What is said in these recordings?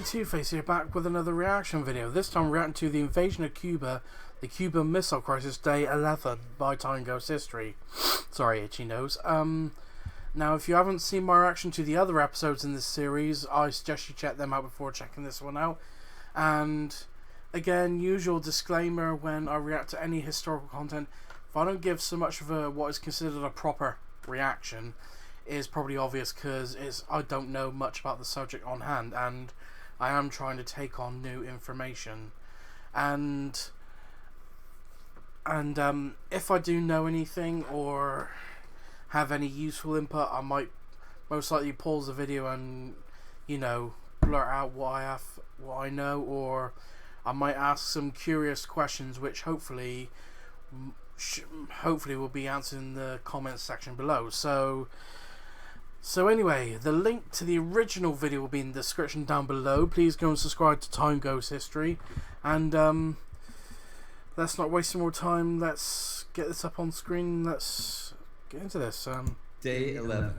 Two-Face here, back with another reaction video. This time reacting to the invasion of Cuba, the Cuban Missile Crisis, Day 11 by Time Goes History. Sorry, itchy nose. Now, if you haven't seen my reaction to the other episodes in this series, I suggest you check them out before checking this one out. And again, usual disclaimer when I react to any historical content, if I don't give so much of what is considered a proper reaction, is probably obvious because I don't know much about the subject on hand, and I am trying to take on new information, and if I do know anything or have any useful input, I might most likely pause the video and, you know, blurt out what I know, or I might ask some curious questions which hopefully will be answered in the comments section below. So anyway, the link to the original video will be in the description down below. Please go and subscribe to Time Goes History. And let's not waste more time. Let's get this up on screen. Let's get into this. Day 11.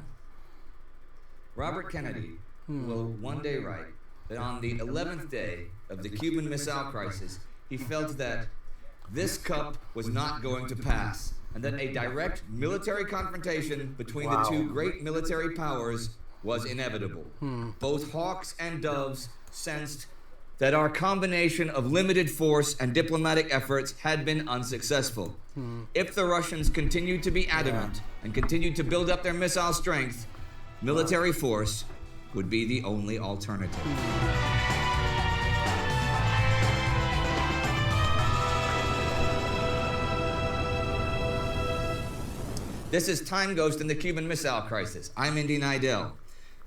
Robert Kennedy will one day write that on the 11th day of the Cuban Missile Crisis, he felt that this cup was not going to pass, and that a direct military confrontation between the two great military powers was inevitable. Both hawks and doves sensed that our combination of limited force and diplomatic efforts had been unsuccessful. If the Russians continued to be adamant and continued to build up their missile strength, military force would be the only alternative. This is Time Ghost in the Cuban Missile Crisis. I'm Indy Nidell.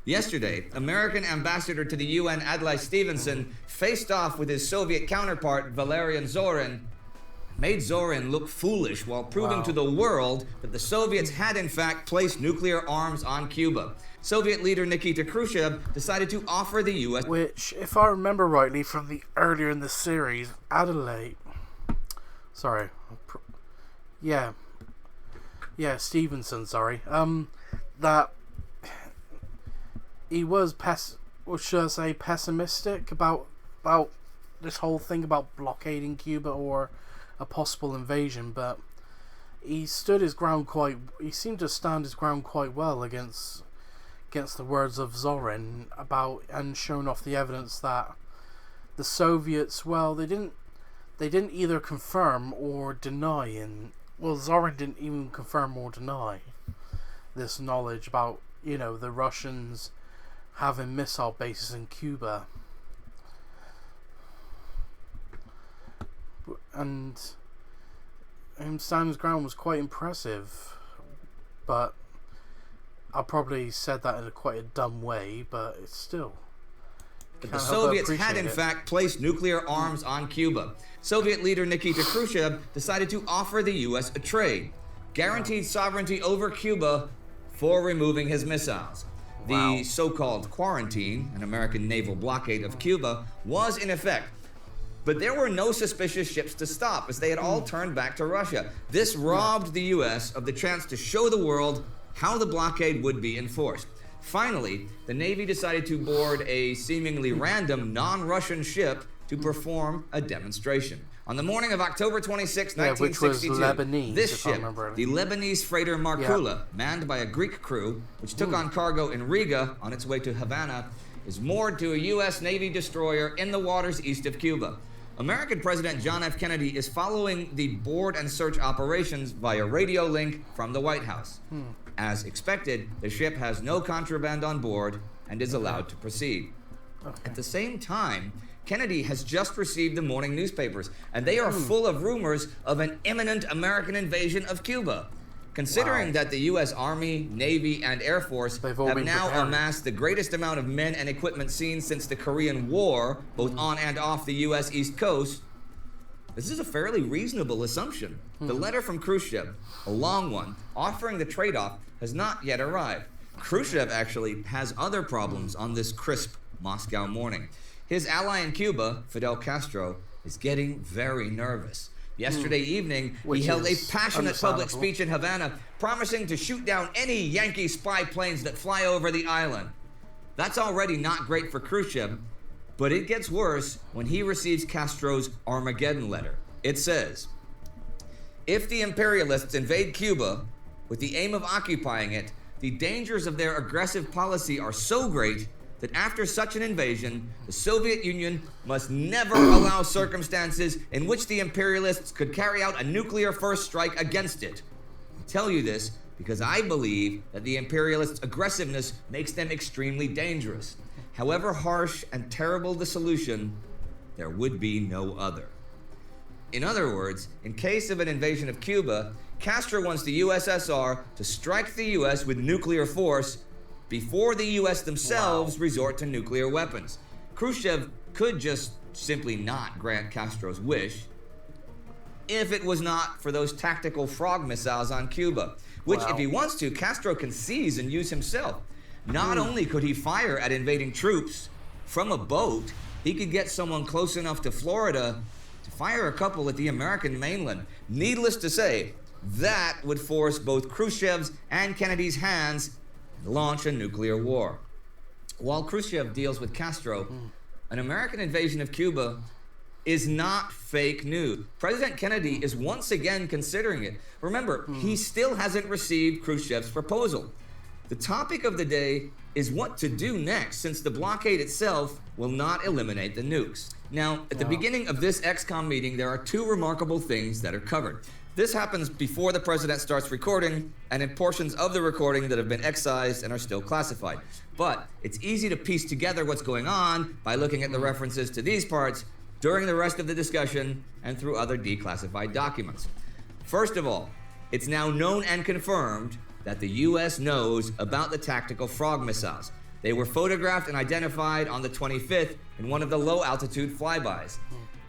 Yesterday, American ambassador to the UN Adlai Stevenson faced off with his Soviet counterpart Valerian Zorin, made Zorin look foolish while proving to the world that the Soviets had in fact placed nuclear arms on Cuba. Soviet leader Nikita Khrushchev decided to offer the US... Which, if I remember rightly from the earlier in the series, Stevenson, that he was pessimistic about this whole thing about blockading Cuba or a possible invasion, but he seemed to stand his ground quite well against the words of Zorin and showing off the evidence that the Soviets, they didn't either confirm or deny Zorin didn't even confirm or deny this knowledge about, the Russians having missile bases in Cuba. And him standing his ground was quite impressive, but I probably said that in quite a dumb way, but it's still... But the Soviets had in fact placed nuclear arms on Cuba. Soviet leader Nikita Khrushchev decided to offer the US a trade, guaranteed sovereignty over Cuba for removing his missiles. The so-called quarantine, an American naval blockade of Cuba, was in effect. But there were no suspicious ships to stop, as they had all turned back to Russia. This robbed the US of the chance to show the world how the blockade would be enforced. Finally, the Navy decided to board a seemingly random non-Russian ship to perform a demonstration. On the morning of October 26, 1962, which was Lebanese, this ship, the Lebanese freighter Markula, manned by a Greek crew, which took on cargo in Riga on its way to Havana, is moored to a U.S. Navy destroyer in the waters east of Cuba. American President John F. Kennedy is following the board and search operations via radio link from the White House. As expected, the ship has no contraband on board and is allowed to proceed. At the same time, Kennedy has just received the morning newspapers, and they are full of rumors of an imminent American invasion of Cuba. Considering that the U.S. Army, Navy, and Air Force have now amassed the greatest amount of men and equipment seen since the Korean War, both on and off the U.S. East Coast, this is a fairly reasonable assumption. The letter from Khrushchev, a long one, offering the trade-off, has not yet arrived. Khrushchev actually has other problems on this crisp Moscow morning. His ally in Cuba, Fidel Castro, is getting very nervous. Yesterday evening, Which he held a is passionate public understandable. speech in Havana, promising to shoot down any Yankee spy planes that fly over the island. That's already not great for Khrushchev, but it gets worse when he receives Castro's Armageddon letter. It says, if the imperialists invade Cuba with the aim of occupying it, the dangers of their aggressive policy are so great that after such an invasion, the Soviet Union must never allow circumstances in which the imperialists could carry out a nuclear first strike against it. I tell you this because I believe that the imperialists' aggressiveness makes them extremely dangerous. However harsh and terrible the solution, there would be no other. In other words, in case of an invasion of Cuba, Castro wants the USSR to strike the US with nuclear force before the US themselves resort to nuclear weapons. Khrushchev could just simply not grant Castro's wish if it was not for those tactical frog missiles on Cuba, which if he wants to, Castro can seize and use himself. Not only could he fire at invading troops from a boat, he could get someone close enough to Florida to fire a couple at the American mainland. Needless to say, that would force both Khrushchev's and Kennedy's hands to launch a nuclear war. While Khrushchev deals with Castro, an American invasion of Cuba is not fake news. President Kennedy is once again considering it. Remember, he still hasn't received Khrushchev's proposal. The topic of the day is what to do next, since the blockade itself will not eliminate the nukes. Now, at the beginning of this XCOM meeting, there are two remarkable things that are covered. This happens before the president starts recording, and in portions of the recording that have been excised and are still classified. But it's easy to piece together what's going on by looking at the references to these parts during the rest of the discussion and through other declassified documents. First of all, it's now known and confirmed that the US knows about the tactical frog missiles. They were photographed and identified on the 25th in one of the low-altitude flybys.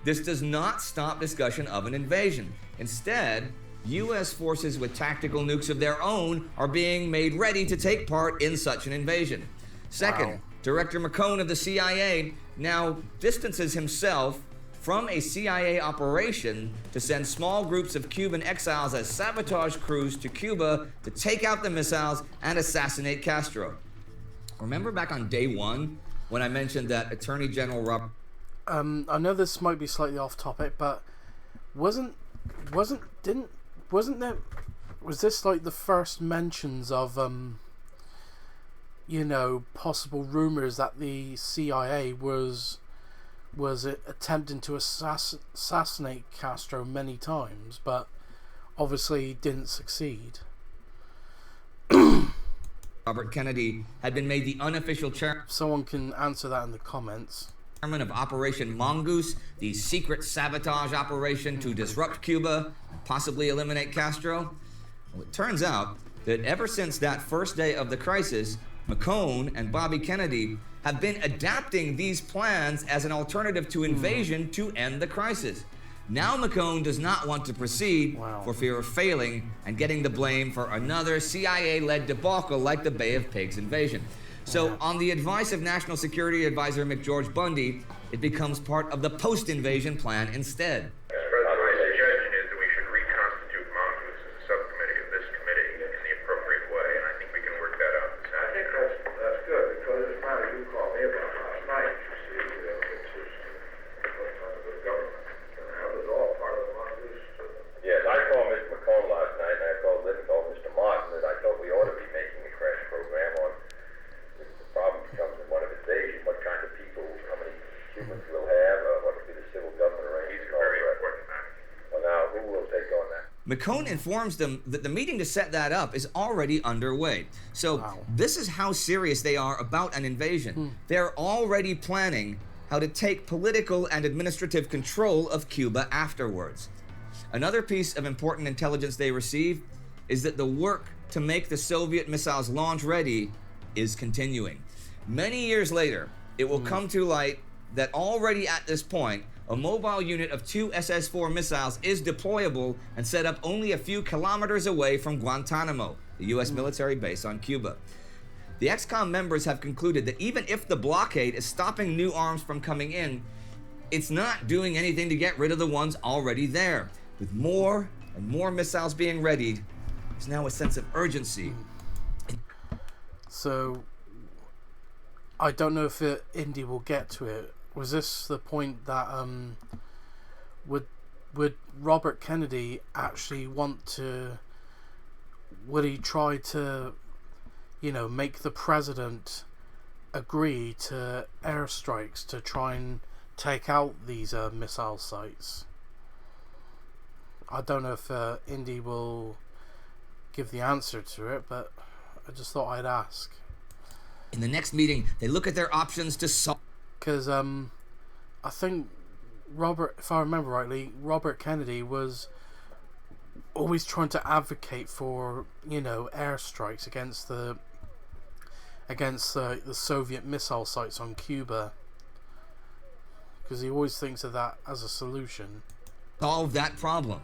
This does not stop discussion of an invasion. Instead, US forces with tactical nukes of their own are being made ready to take part in such an invasion. Second, Director McCone of the CIA now distances himself from a CIA operation to send small groups of Cuban exiles as sabotage crews to Cuba to take out the missiles and assassinate Castro. Remember back on day one when I mentioned that Attorney General Robert... I know this might be slightly off topic, but was this like the first mentions of possible rumors that the CIA was attempting to assassinate Castro many times, but obviously didn't succeed? Robert Kennedy had been made the unofficial chairman. Someone can answer that in the comments. Of Operation Mongoose, the secret sabotage operation to disrupt Cuba, possibly eliminate Castro. Well, it turns out that ever since that first day of the crisis, McCone and Bobby Kennedy have been adapting these plans as an alternative to invasion to end the crisis. Now McCone does not want to proceed for fear of failing and getting the blame for another CIA-led debacle like the Bay of Pigs invasion. So, on the advice of National Security Advisor McGeorge Bundy, it becomes part of the post-invasion plan instead. Mr. President, my suggestion is that we should reconstitute Mongoose as a subcommittee of this committee in the appropriate way, and I think we can work that out this I think that's good, because it's matter you called me about last night, you see, it's just what's under the government. That was all part of the Mongoose. Yes, I called Mr. McCone last night, and I told Mr. Martin that I thought we ought to be making a crash program on the problem becomes in one of invasion, what kind of people, how many humans we'll have, what will be the civil government arrangement. He's very important, man. Well, now, who will take on that? McCone informs them that the meeting to set that up is already underway. So this is how serious they are about an invasion. They're already planning how to take political and administrative control of Cuba afterwards. Another piece of important intelligence they receive is that the work to make the Soviet missiles launch ready is continuing. Many years later, it will come to light that already at this point, a mobile unit of 2 SS-4 missiles is deployable and set up only a few kilometers away from Guantanamo, the US military base on Cuba. The XCOM members have concluded that even if the blockade is stopping new arms from coming in, it's not doing anything to get rid of the ones already there. With more and more missiles being readied, there's now a sense of urgency. So, I don't know if Indy will get to it. Was this the point that would Robert Kennedy actually want to? Would he try to, make the president agree to airstrikes to try and take out these missile sites? I don't know if Indy will give the answer to it, but I just thought I'd ask. In the next meeting, they look at their options to solve. Because I think Robert, if I remember rightly, Robert Kennedy was always trying to advocate for, airstrikes against the Soviet missile sites on Cuba. Because he always thinks of that as a solution. Solve that problem.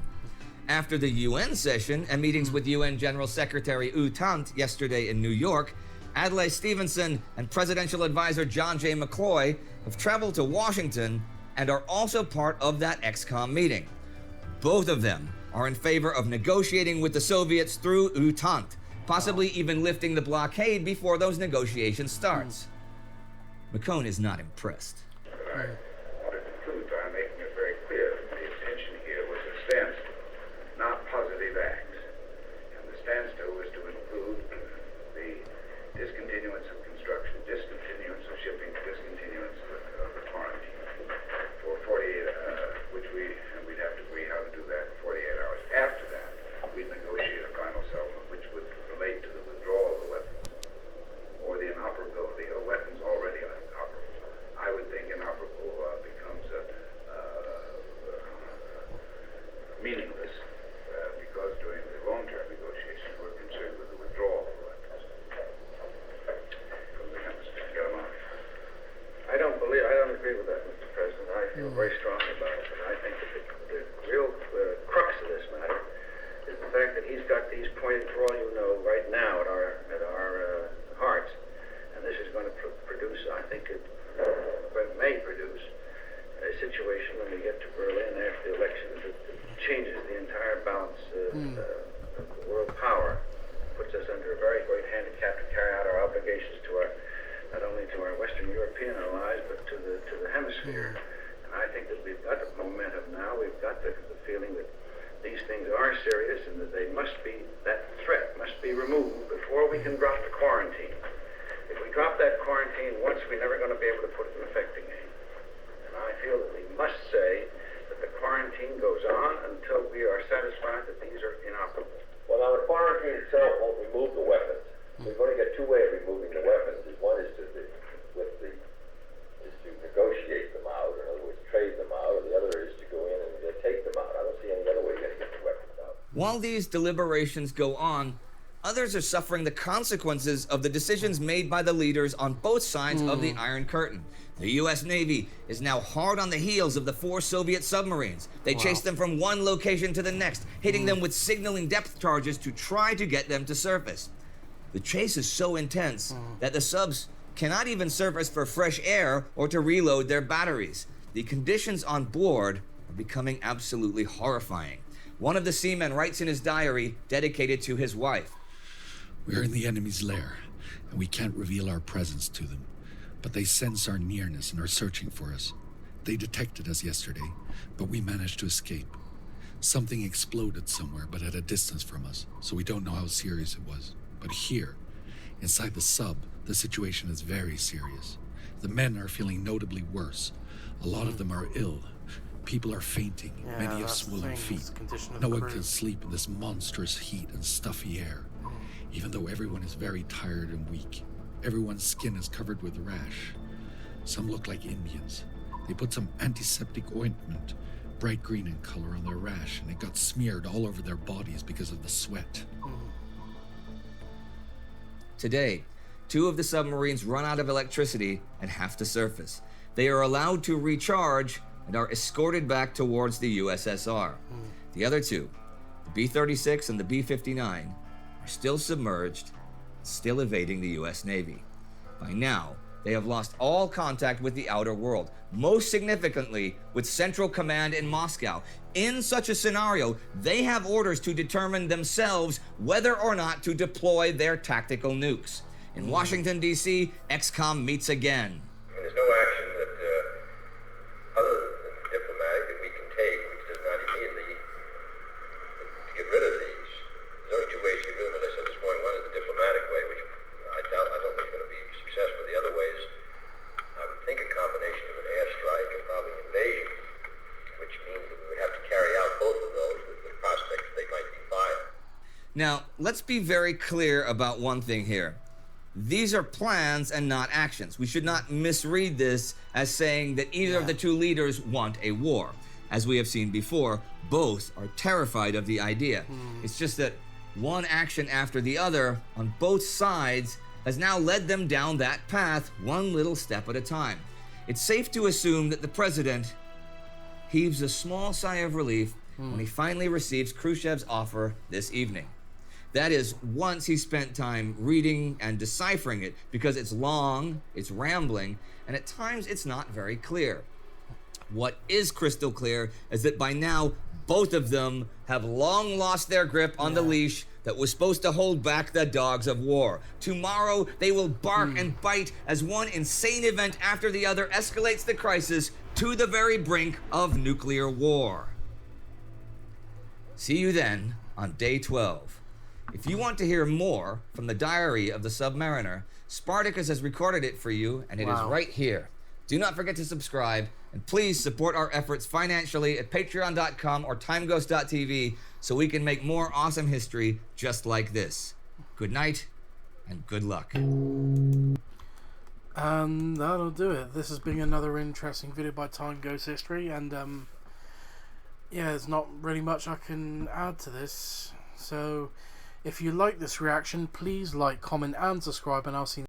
After the UN session and meetings with UN General Secretary U Thant yesterday in New York, Adlai Stevenson and Presidential Advisor John J. McCloy have traveled to Washington and are also part of that XCOM meeting. Both of them are in favor of negotiating with the Soviets through U Thant, possibly even lifting the blockade before those negotiations starts. McCone is not impressed. I want to conclude by making it very clear that the intention here was a standstill, not positive acts. And the standstill was to include the discontinuance of construction, discontinuance of shipping, discontinuance of the quarantine for 48, we'd have to agree how to do that in 48 hours. After that, we'd negotiate a final settlement which would relate to the withdrawal of the weapons or the inoperability of weapons already inoperable. I would think inoperable becomes meaningless because during the long-term negotiations we're concerned with the withdrawal of the weapons. From the hemisphere, get them out. I don't agree with that, Mr. President. I feel very strongly about it, and I think that the real crux of this matter is the fact that he's got these pointed, for all you know, right now at our hearts, and this is going to produce, I think it may produce a situation when we get to Berlin after the election that changes the entire balance of world power, puts us under a very great handicap to carry out our obligations to not only to our Western European allies, but to the hemisphere. And I think that we've got the momentum now. We've got the feeling that these things are serious and that that threat must be removed before we can drop the quarantine. If we drop that quarantine once, we're never going to be able to put it in effect again. And I feel that we must say that the quarantine goes on until we are satisfied that these are inoperable. Well, now the quarantine itself won't remove the weapons. We're going to get two ways of removing the weapons. One is to negotiate them out, or in other words, trade them out, or the other is to go in and take them out. I don't see any other way you're going to get the weapons out. While these deliberations go on, others are suffering the consequences of the decisions made by the leaders on both sides of the Iron Curtain. The U.S. Navy is now hard on the heels of the 4 Soviet submarines. They chase them from one location to the next, hitting them with signaling depth charges to try to get them to surface. The chase is so intense that the subs cannot even surface for fresh air or to reload their batteries. The conditions on board are becoming absolutely horrifying. One of the seamen writes in his diary dedicated to his wife. We're in the enemy's lair, and we can't reveal our presence to them. But they sense our nearness and are searching for us. They detected us yesterday, but we managed to escape. Something exploded somewhere, but at a distance from us, so we don't know how serious it was. But here, inside the sub, the situation is very serious. The men are feeling notably worse. A lot of them are ill. People are fainting, many have swollen feet. No one can sleep in this monstrous heat and stuffy air. Even though everyone is very tired and weak. Everyone's skin is covered with rash. Some look like Indians. They put some antiseptic ointment, bright green in color, on their rash, and it got smeared all over their bodies because of the sweat. Today, 2 of the submarines run out of electricity and have to surface. They are allowed to recharge and are escorted back towards the USSR. The other 2, the B-36 and the B-59, are still submerged, still evading the U.S. Navy. By now, they have lost all contact with the outer world, most significantly with Central Command in Moscow. In such a scenario, they have orders to determine themselves whether or not to deploy their tactical nukes. In Washington, D.C., XCOM meets again. There's no action that, other than diplomatic, that we can take, which does not immediately get rid of these. There's only two ways to get rid of them, as I said this morning. One is the diplomatic way, which I don't think is going to be successful. The other way is, I would think, a combination of an airstrike and probably an invasion, which means that we would have to carry out both of those with the prospect that they might be fired. Now, let's be very clear about one thing here. These are plans and not actions. We should not misread this as saying that either of the two leaders want a war. As we have seen before, both are terrified of the idea. It's just that one action after the other on both sides has now led them down that path one little step at a time. It's safe to assume that the president heaves a small sigh of relief when he finally receives Khrushchev's offer this evening. That is, once he spent time reading and deciphering it, because it's long, it's rambling, and at times it's not very clear. What is crystal clear is that by now, both of them have long lost their grip on the leash that was supposed to hold back the dogs of war. Tomorrow, they will bark and bite as one insane event after the other escalates the crisis to the very brink of nuclear war. See you then on day 12. If you want to hear more from the diary of the Submariner, Spartacus has recorded it for you, and it is right here. Do not forget to subscribe, and please support our efforts financially at patreon.com or timeghost.tv so we can make more awesome history just like this. Good night, and good luck. And that'll do it. This has been another interesting video by Time Ghost History, and yeah, there's not really much I can add to this. So if you like this reaction, please like, comment and subscribe, and I'll see you